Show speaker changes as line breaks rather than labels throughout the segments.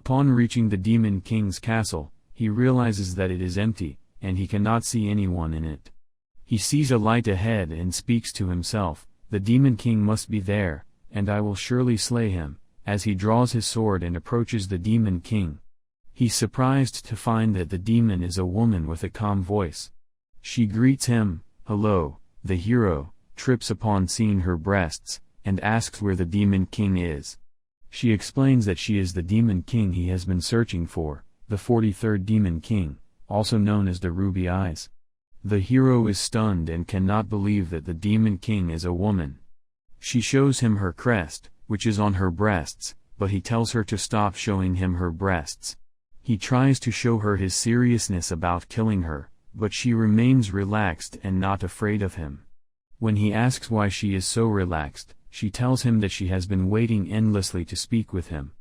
Upon reaching the Demon King's castle, he realizes that it is empty, and he cannot see anyone in it. He sees a light ahead and speaks to himself, "The Demon King must be there, and I will surely slay him," as he draws his sword and approaches the Demon King. He's surprised to find that the demon is a woman with a calm voice. She greets him, "Hello." The hero trips upon seeing her breasts, and asks where the Demon King is. She explains that she is the Demon King he has been searching for, the 43rd Demon King, also known as the Ruby Eyes. The hero is stunned and cannot believe that the Demon King is a woman. She shows him her crest, which is on her breasts, but he tells her to stop showing him her breasts. He tries to show her his seriousness about killing her, but she remains relaxed and not afraid of him. When he asks why she is so relaxed, she tells him that she has been waiting endlessly to speak with him.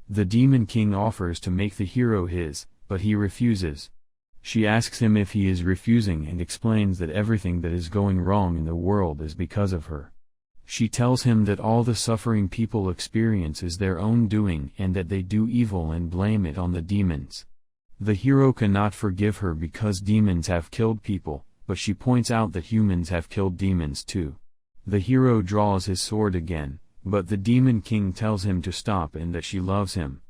The Demon King offers to make the hero his, but he refuses. She asks him if he is refusing and explains that everything that is going wrong in the world is because of her. She tells him that all the suffering people experience is their own doing and that they do evil and blame it on the demons. The hero cannot forgive her because demons have killed people, but she points out that humans have killed demons too. The hero draws his sword again, but the Demon King tells him to stop and that she loves him.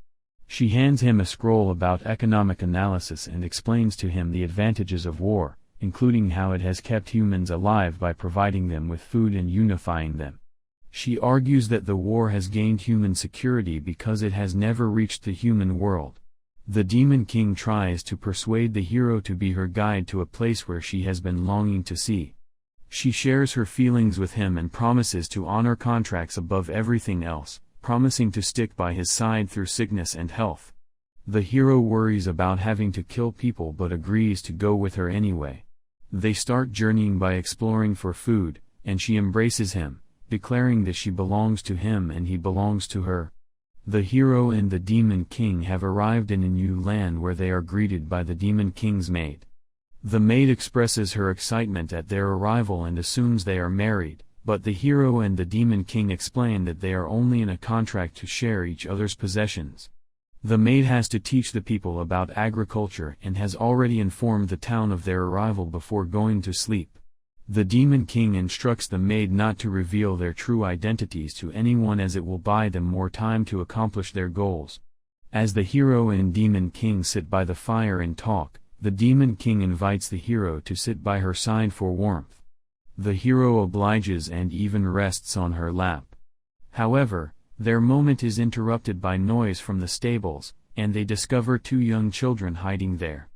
She hands him a scroll about economic analysis and explains to him the advantages of war, including how it has kept humans alive by providing them with food and unifying them. She argues that the war has gained human security because it has never reached the human world. The Demon King tries to persuade the hero to be her guide to a place where she has been longing to see. She shares her feelings with him and promises to honor contracts above everything else, promising to stick by his side through sickness and health. The hero worries about having to kill people but agrees to go with her anyway. They start journeying by exploring for food, and she embraces him, declaring that she belongs to him and he belongs to her. The hero and the Demon King have arrived in a new land where they are greeted by the Demon King's maid. The maid expresses her excitement at their arrival and assumes they are married, but the hero and the Demon King explain that they are only in a contract to share each other's possessions. The maid has to teach the people about agriculture and has already informed the town of their arrival before going to sleep. The Demon King instructs the maid not to reveal their true identities to anyone as it will buy them more time to accomplish their goals. As the hero and Demon King sit by the fire and talk, the Demon King invites the hero to sit by her side for warmth. The hero obliges and even rests on her lap. However, their moment is interrupted by noise from the stables, and they discover two young children hiding there.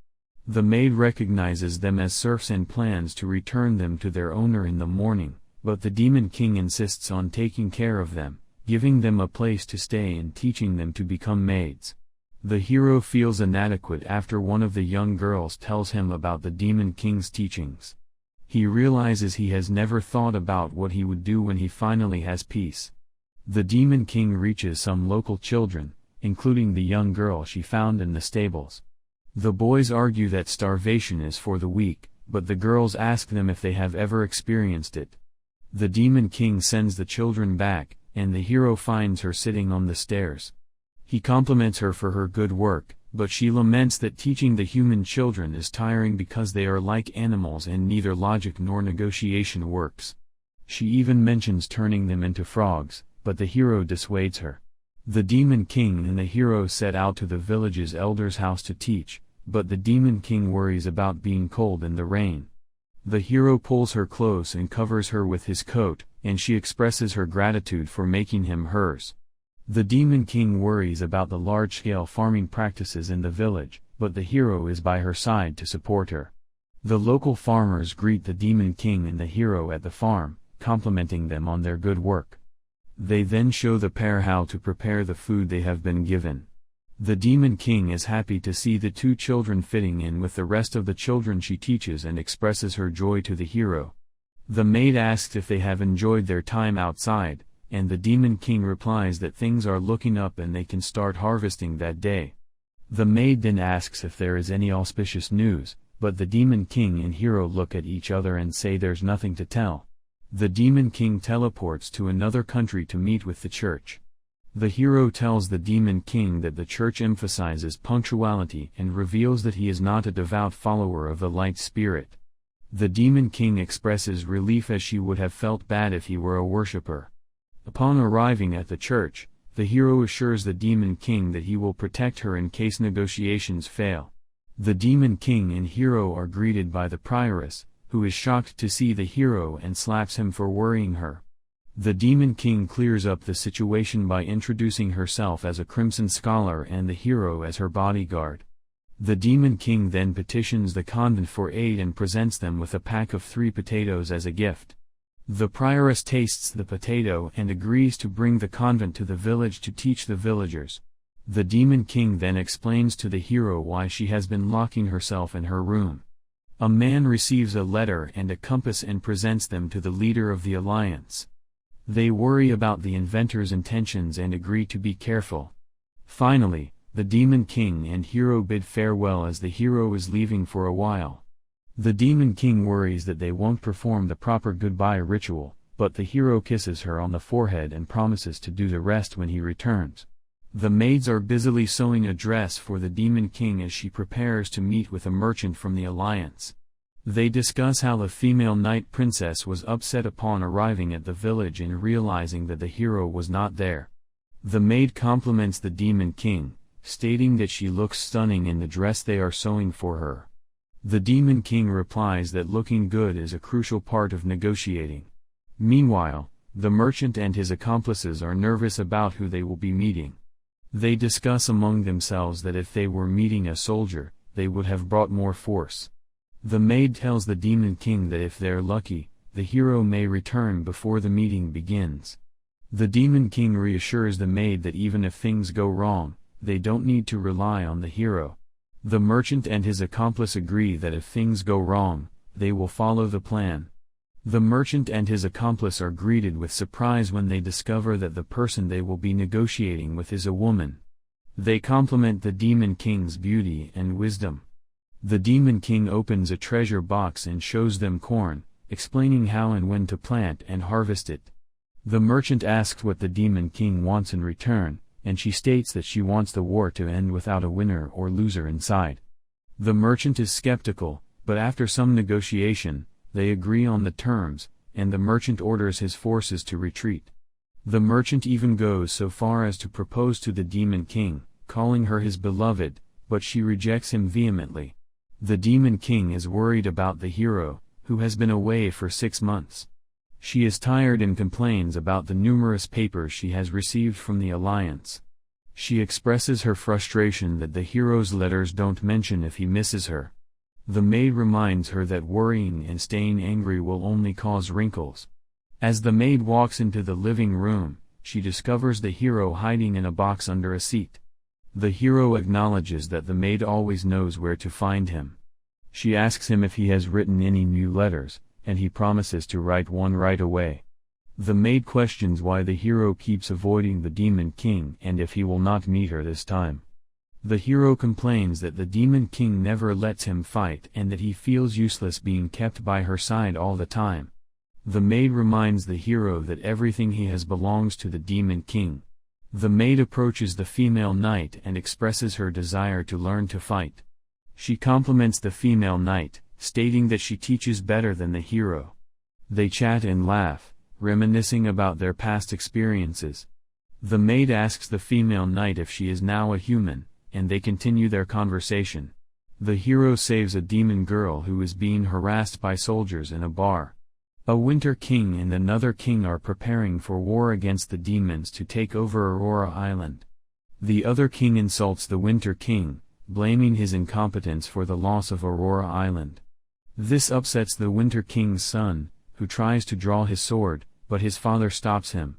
The maid recognizes them as serfs and plans to return them to their owner in the morning, but the Demon King insists on taking care of them, giving them a place to stay and teaching them to become maids. The hero feels inadequate after one of the young girls tells him about the Demon King's teachings. He realizes he has never thought about what he would do when he finally has peace. The Demon King reaches some local children, including the young girl she found in the stables. The boys argue that starvation is for the weak, but the girls ask them if they have ever experienced it. The Demon King sends the children back, and the hero finds her sitting on the stairs. He compliments her for her good work, but she laments that teaching the human children is tiring because they are like animals and neither logic nor negotiation works. She even mentions turning them into frogs, but the hero dissuades her. The Demon King and the hero set out to the village's elder's house to teach, but the Demon King worries about being cold in the rain. The hero pulls her close and covers her with his coat, and she expresses her gratitude for making him hers. The Demon King worries about the large-scale farming practices in the village, but the hero is by her side to support her. The local farmers greet the Demon King and the hero at the farm, complimenting them on their good work. They then show the pair how to prepare the food they have been given. The Demon King is happy to see the two children fitting in with the rest of the children she teaches and expresses her joy to the hero. The maid asks if they have enjoyed their time outside, and the Demon King replies that things are looking up and they can start harvesting that day. The maid then asks if there is any auspicious news, but the Demon King and hero look at each other and say there's nothing to tell. The Demon King teleports to another country to meet with the church. The hero tells the Demon King that the church emphasizes punctuality and reveals that he is not a devout follower of the light spirit. The Demon King expresses relief as she would have felt bad if he were a worshipper. Upon arriving at the church, the hero assures the Demon King that he will protect her in case negotiations fail. The Demon King and hero are greeted by the prioress, who is shocked to see the hero and slaps him for worrying her. The Demon King clears up the situation by introducing herself as a Crimson Scholar and the hero as her bodyguard. The Demon King then petitions the convent for aid and presents them with a pack of 3 potatoes as a gift. The prioress tastes the potato and agrees to bring the convent to the village to teach the villagers. The Demon King then explains to the hero why she has been locking herself in her room. A man receives a letter and a compass and presents them to the leader of the alliance. They worry about the inventor's intentions and agree to be careful. Finally, the Demon King and hero bid farewell as the hero is leaving for a while. The Demon King worries that they won't perform the proper goodbye ritual, but the hero kisses her on the forehead and promises to do the rest when he returns. The maids are busily sewing a dress for the Demon King as she prepares to meet with a merchant from the alliance. They discuss how the female knight princess was upset upon arriving at the village and realizing that the hero was not there. The maid compliments the Demon King, stating that she looks stunning in the dress they are sewing for her. The Demon King replies that looking good is a crucial part of negotiating. Meanwhile, the merchant and his accomplices are nervous about who they will be meeting. They discuss among themselves that if they were meeting a soldier, they would have brought more force. The maid tells the Demon King that if they're lucky, the hero may return before the meeting begins. The Demon King reassures the maid that even if things go wrong, they don't need to rely on the hero. The merchant and his accomplice agree that if things go wrong, they will follow the plan. The merchant and his accomplice are greeted with surprise when they discover that the person they will be negotiating with is a woman. They compliment the Demon King's beauty and wisdom. The Demon King opens a treasure box and shows them corn, explaining how and when to plant and harvest it. The merchant asks what the Demon King wants in return, and she states that she wants the war to end without a winner or loser inside. The merchant is skeptical, but after some negotiation, they agree on the terms, and the merchant orders his forces to retreat. The merchant even goes so far as to propose to the Demon King, calling her his beloved, but she rejects him vehemently. The Demon King is worried about the hero, who has been away for 6 months. She is tired and complains about the numerous papers she has received from the alliance. She expresses her frustration that the hero's letters don't mention if he misses her. The maid reminds her that worrying and staying angry will only cause wrinkles. As the maid walks into the living room, she discovers the hero hiding in a box under a seat. The hero acknowledges that the maid always knows where to find him. She asks him if he has written any new letters, and he promises to write one right away. The maid questions why the hero keeps avoiding the Demon King and if he will not meet her this time. The hero complains that the Demon King never lets him fight and that he feels useless being kept by her side all the time. The maid reminds the hero that everything he has belongs to the Demon King. The maid approaches the female knight and expresses her desire to learn to fight. She compliments the female knight, stating that she teaches better than the hero. They chat and laugh, reminiscing about their past experiences. The maid asks the female knight if she is now a human, and they continue their conversation. The hero saves a demon girl who is being harassed by soldiers in a bar. A Winter King and another king are preparing for war against the demons to take over Aurora Island. The other king insults the Winter King, blaming his incompetence for the loss of Aurora Island. This upsets the Winter King's son, who tries to draw his sword, but his father stops him.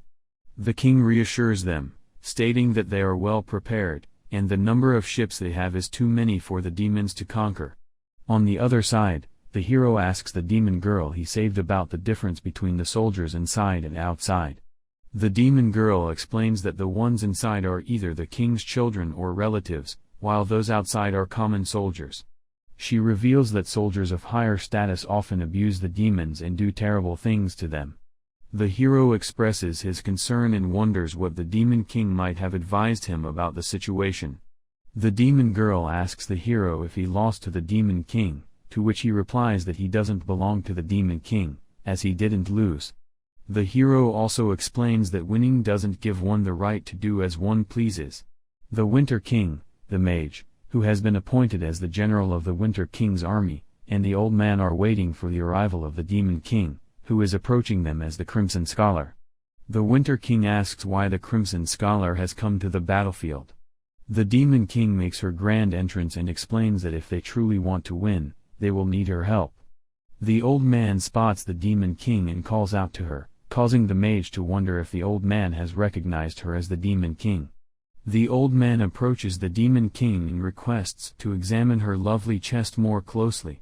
The king reassures them, stating that they are well prepared, and the number of ships they have is too many for the demons to conquer. On the other side, the hero asks the demon girl he saved about the difference between the soldiers inside and outside. The demon girl explains that the ones inside are either the king's children or relatives, while those outside are common soldiers. She reveals that soldiers of higher status often abuse the demons and do terrible things to them. The hero expresses his concern and wonders what the Demon King might have advised him about the situation. The demon girl asks the hero if he lost to the Demon King, to which he replies that he doesn't belong to the Demon King, as he didn't lose. The hero also explains that winning doesn't give one the right to do as one pleases. The Winter King, the mage, who has been appointed as the general of the Winter King's army, and the old man are waiting for the arrival of the Demon King, who is approaching them as the Crimson Scholar. The Winter King asks why the Crimson Scholar has come to the battlefield. The Demon King makes her grand entrance and explains that if they truly want to win, they will need her help. The old man spots the Demon King and calls out to her, causing the mage to wonder if the old man has recognized her as the Demon King. The old man approaches the Demon King and requests to examine her lovely chest more closely.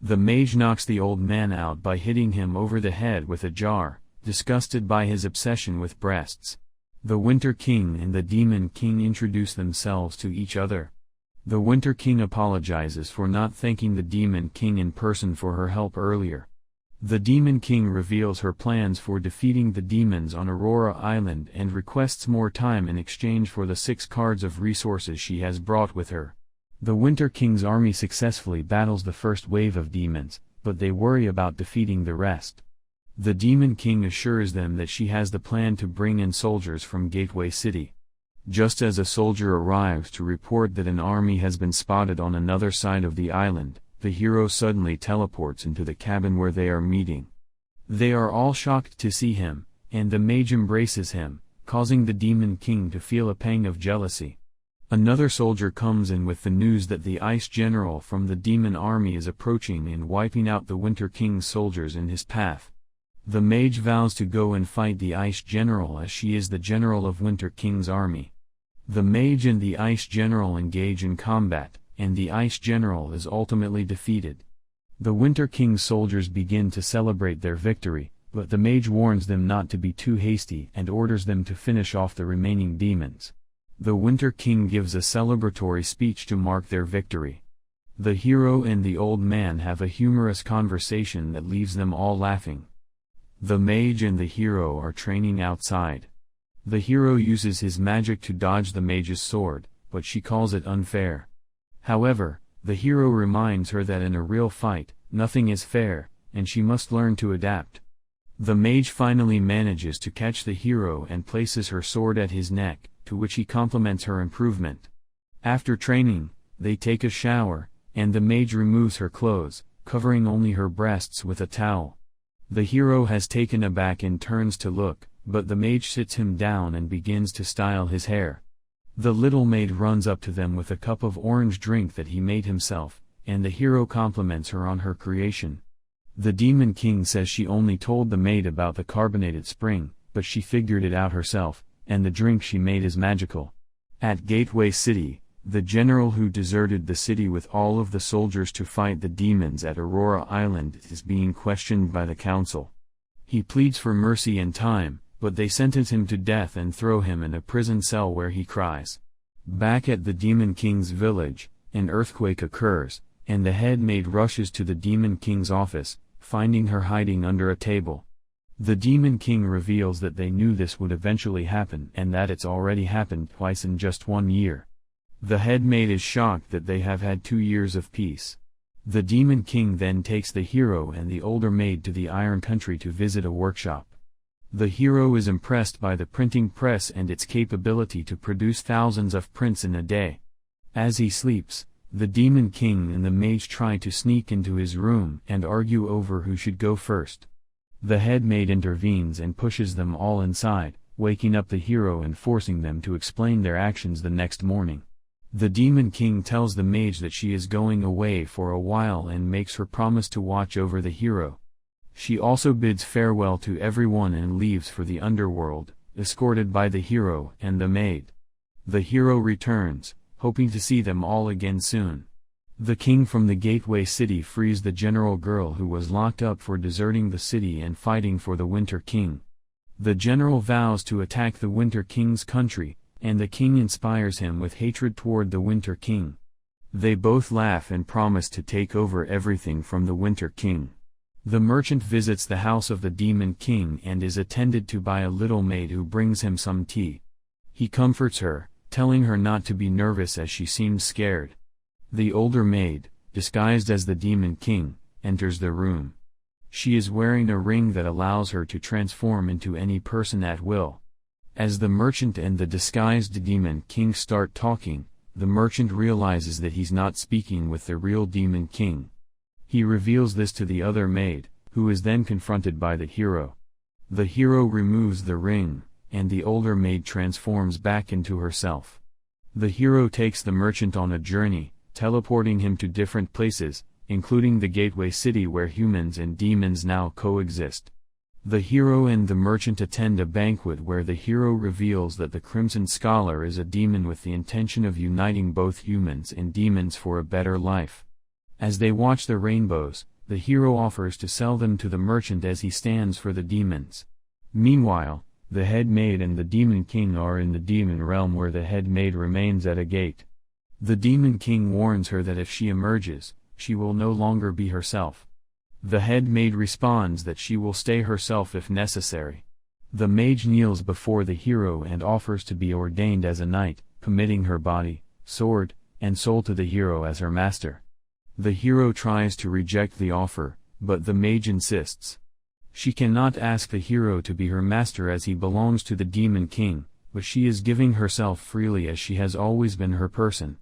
The mage knocks the old man out by hitting him over the head with a jar, disgusted by his obsession with breasts. The Winter King and the Demon King introduce themselves to each other. The Winter King apologizes for not thanking the Demon King in person for her help earlier. The Demon King reveals her plans for defeating the demons on Aurora Island and requests more time in exchange for the 6 cards of resources she has brought with her. The Winter King's army successfully battles the first wave of demons, but they worry about defeating the rest. The Demon King assures them that she has the plan to bring in soldiers from Gateway City. Just as a soldier arrives to report that an army has been spotted on another side of the island, the hero suddenly teleports into the cabin where they are meeting. They are all shocked to see him, and the mage embraces him, causing the Demon King to feel a pang of jealousy. Another soldier comes in with the news that the Ice General from the demon army is approaching and wiping out the Winter King's soldiers in his path. The mage vows to go and fight the Ice General as she is the general of Winter King's army. The mage and the Ice General engage in combat, and the Ice General is ultimately defeated. The Winter King's soldiers begin to celebrate their victory, but the mage warns them not to be too hasty and orders them to finish off the remaining demons. The Winter King gives a celebratory speech to mark their victory. The hero and the old man have a humorous conversation that leaves them all laughing. The mage and the hero are training outside. The hero uses his magic to dodge the mage's sword, but she calls it unfair. However, the hero reminds her that in a real fight, nothing is fair, and she must learn to adapt. The mage finally manages to catch the hero and places her sword at his neck, to which he compliments her improvement. After training, they take a shower, and the mage removes her clothes, covering only her breasts with a towel. The hero has taken aback and turns to look, but the mage sits him down and begins to style his hair. The little maid runs up to them with a cup of orange drink that he made himself, and the hero compliments her on her creation. The Demon King says she only told the maid about the carbonated spring, but she figured it out herself, and the drink she made is magical. At Gateway City, the general who deserted the city with all of the soldiers to fight the demons at Aurora Island is being questioned by the council. He pleads for mercy and time, but they sentence him to death and throw him in a prison cell where he cries. Back at the Demon King's village, an earthquake occurs, and the head maid rushes to the Demon King's office, finding her hiding under a table. The Demon King reveals that they knew this would eventually happen and that it's already happened twice in just 1 year. The head maid is shocked that they have had 2 years of peace. The Demon King then takes the hero and the older maid to the Iron Country to visit a workshop. The hero is impressed by the printing press and its capability to produce thousands of prints in a day. As he sleeps, the Demon King and the mage try to sneak into his room and argue over who should go first. The head maid intervenes and pushes them all inside, waking up the hero and forcing them to explain their actions the next morning. The Demon King tells the mage that she is going away for a while and makes her promise to watch over the hero. She also bids farewell to everyone and leaves for the underworld, escorted by the hero and the maid. The hero returns, hoping to see them all again soon. The king from the Gateway City frees the general girl who was locked up for deserting the city and fighting for the Winter King. The general vows to attack the Winter King's country, and the king inspires him with hatred toward the Winter King. They both laugh and promise to take over everything from the Winter King. The merchant visits the house of the Demon King and is attended to by a little maid who brings him some tea. He comforts her, telling her not to be nervous as she seems scared. The older maid, disguised as the Demon King, enters the room. She is wearing a ring that allows her to transform into any person at will. As the merchant and the disguised Demon King start talking, the merchant realizes that he's not speaking with the real Demon King. He reveals this to the other maid, who is then confronted by the hero. The hero removes the ring, and the older maid transforms back into herself. The hero takes the merchant on a journey, teleporting him to different places, including the gateway city where humans and demons now coexist. The hero and the merchant attend a banquet where the hero reveals that the Crimson Scholar is a demon with the intention of uniting both humans and demons for a better life. As they watch the rainbows, the hero offers to sell them to the merchant as he stands for the demons. Meanwhile, the head maid and the Demon King are in the demon realm where the head maid remains at a gate. The Demon King warns her that if she emerges, she will no longer be herself. The head maid responds that she will stay herself if necessary. The mage kneels before the hero and offers to be ordained as a knight, committing her body, sword, and soul to the hero as her master. The hero tries to reject the offer, but the mage insists. She cannot ask the hero to be her master as he belongs to the Demon King, but she is giving herself freely as she has always been her person.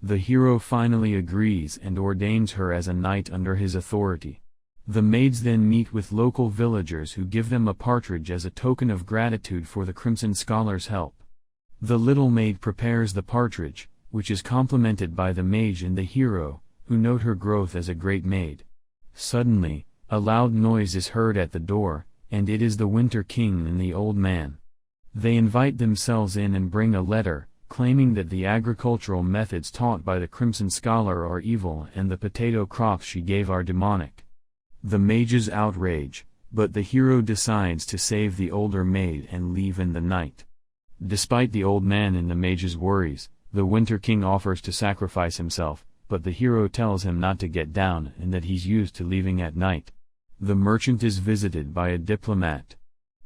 The hero finally agrees and ordains her as a knight under his authority. The maids then meet with local villagers who give them a partridge as a token of gratitude for the Crimson Scholar's help. The little maid prepares the partridge, which is complimented by the mage and the hero, who note her growth as a great maid. Suddenly, a loud noise is heard at the door, and it is the Winter King and the old man. They invite themselves in and bring a letter, claiming that the agricultural methods taught by the Crimson Scholar are evil and the potato crops she gave are demonic. The mages outrage, but the hero decides to save the older maid and leave in the night. Despite the old man and the mage's worries, the Winter King offers to sacrifice himself, but the hero tells him not to get down and that he's used to leaving at night. The merchant is visited by a diplomat.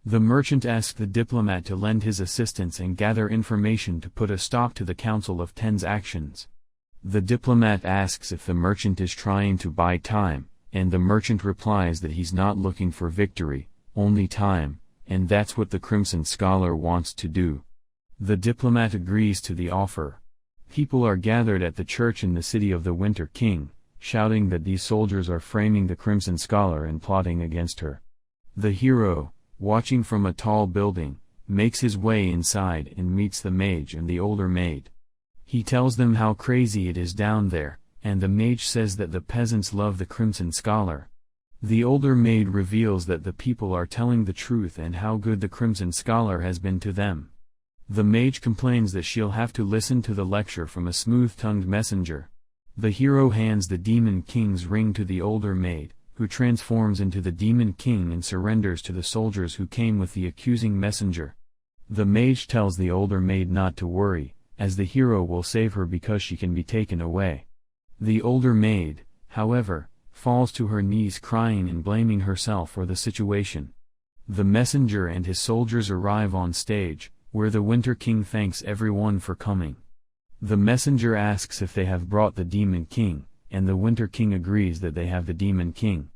The merchant asks the diplomat to lend his assistance and gather information to put a stop to the Council of Ten's actions. The diplomat asks if the merchant is trying to buy time, and the merchant replies that he's not looking for victory, only time, and that's what the Crimson Scholar wants to do. The diplomat agrees to the offer. People are gathered at the church in the city of the Winter King, shouting that these soldiers are framing the Crimson Scholar and plotting against her. The hero, watching from a tall building, makes his way inside and meets the mage and the older maid. He tells them how crazy it is down there, and the mage says that the peasants love the Crimson Scholar. The older maid reveals that the people are telling the truth and how good the Crimson Scholar has been to them. The mage complains that she'll have to listen to the lecture from a smooth-tongued messenger. The hero hands the Demon King's ring to the older maid, who transforms into the Demon King and surrenders to the soldiers who came with the accusing messenger. The mage tells the older maid not to worry, as the hero will save her because she can be taken away. The older maid, however, falls to her knees crying and blaming herself for the situation. The messenger and his soldiers arrive on stage, where the Winter King thanks everyone for coming. The messenger asks if they have brought the Demon King, and the Winter King agrees that they have the Demon King.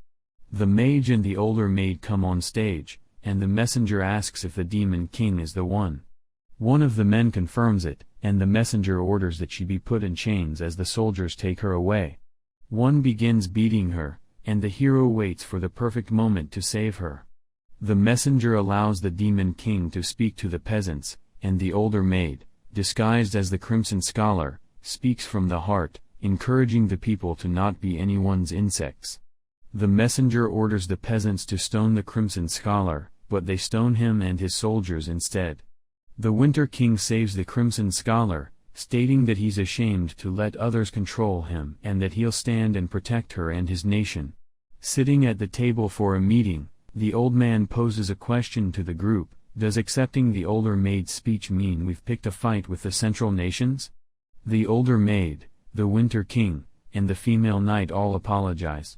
The mage and the older maid come on stage, and the messenger asks if the Demon King is the one. One of the men confirms it, and the messenger orders that she be put in chains as the soldiers take her away. One begins beating her, and the hero waits for the perfect moment to save her. The messenger allows the Demon King to speak to the peasants, and the older maid, disguised as the Crimson Scholar, speaks from the heart, encouraging the people to not be anyone's insects. The messenger orders the peasants to stone the Crimson Scholar, but they stone him and his soldiers instead. The Winter King saves the Crimson Scholar, stating that he's ashamed to let others control him and that he'll stand and protect her and his nation. Sitting at the table for a meeting, the old man poses a question to the group: does accepting the older maid's speech mean we've picked a fight with the Central Nations? The older maid, the Winter King, and the female knight all apologize.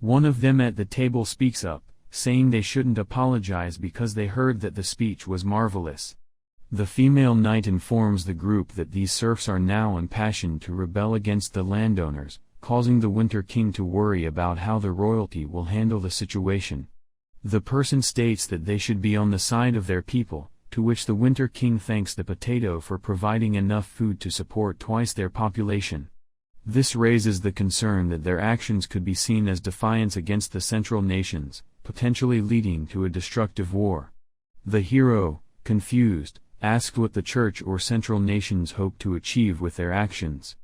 One of them at the table speaks up, saying they shouldn't apologize because they heard that the speech was marvelous. The female knight informs the group that these serfs are now impassioned to rebel against the landowners, causing the Winter King to worry about how the royalty will handle the situation. The person states that they should be on the side of their people, to which the Winter King thanks the potato for providing enough food to support twice their population. This raises the concern that their actions could be seen as defiance against the Central Nations, potentially leading to a destructive war. The hero, confused, asked what the Church or Central Nations hope to achieve with their actions.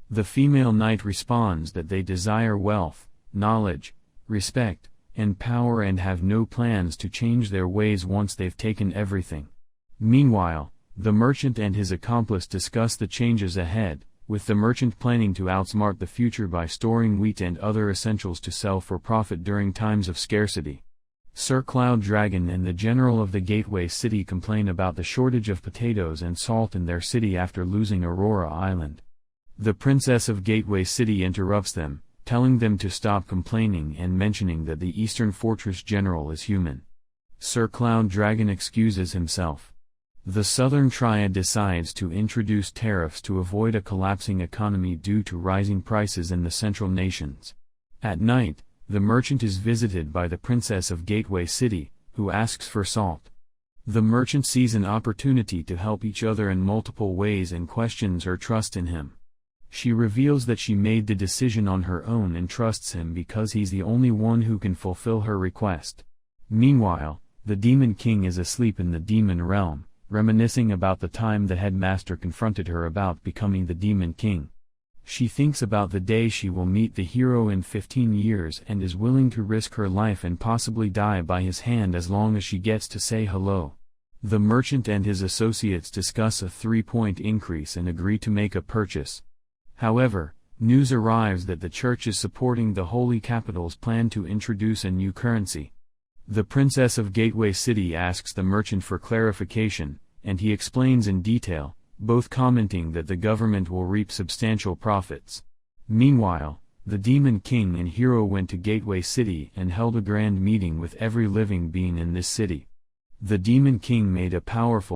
The female knight responds that they desire wealth, knowledge, respect, and power and have no plans to change their ways once they've taken everything. Meanwhile, the merchant and his accomplice discuss the changes ahead, with the merchant planning to outsmart the future by storing wheat and other essentials to sell for profit during times of scarcity. Sir Cloud Dragon and the general of the Gateway City complain about the shortage of potatoes and salt in their city after losing Aurora Island. The Princess of Gateway City interrupts them, telling them to stop complaining and mentioning that the Eastern Fortress General is human. Sir Cloud Dragon excuses himself. The Southern Triad decides to introduce tariffs to avoid a collapsing economy due to rising prices in the Central Nations. At night, the merchant is visited by the Princess of Gateway City, who asks for salt. The merchant sees an opportunity to help each other in multiple ways and questions her trust in him. She reveals that she made the decision on her own and trusts him because he's the only one who can fulfill her request. Meanwhile, the Demon King is asleep in the demon realm, reminiscing about the time the headmaster confronted her about becoming the Demon King. She thinks about the day she will meet the hero in 15 years and is willing to risk her life and possibly die by his hand as long as she gets to say hello. The merchant and his associates discuss a 3-point increase and agree to make a purchase. However, news arrives that the church is supporting the Holy Capital's plan to introduce a new currency. The Princess of Gateway City asks the merchant for clarification, and he explains in detail, both commenting that the government will reap substantial profits. Meanwhile, the Demon King and hero went to Gateway City and held a grand meeting with every living being in this city. The Demon King made a powerful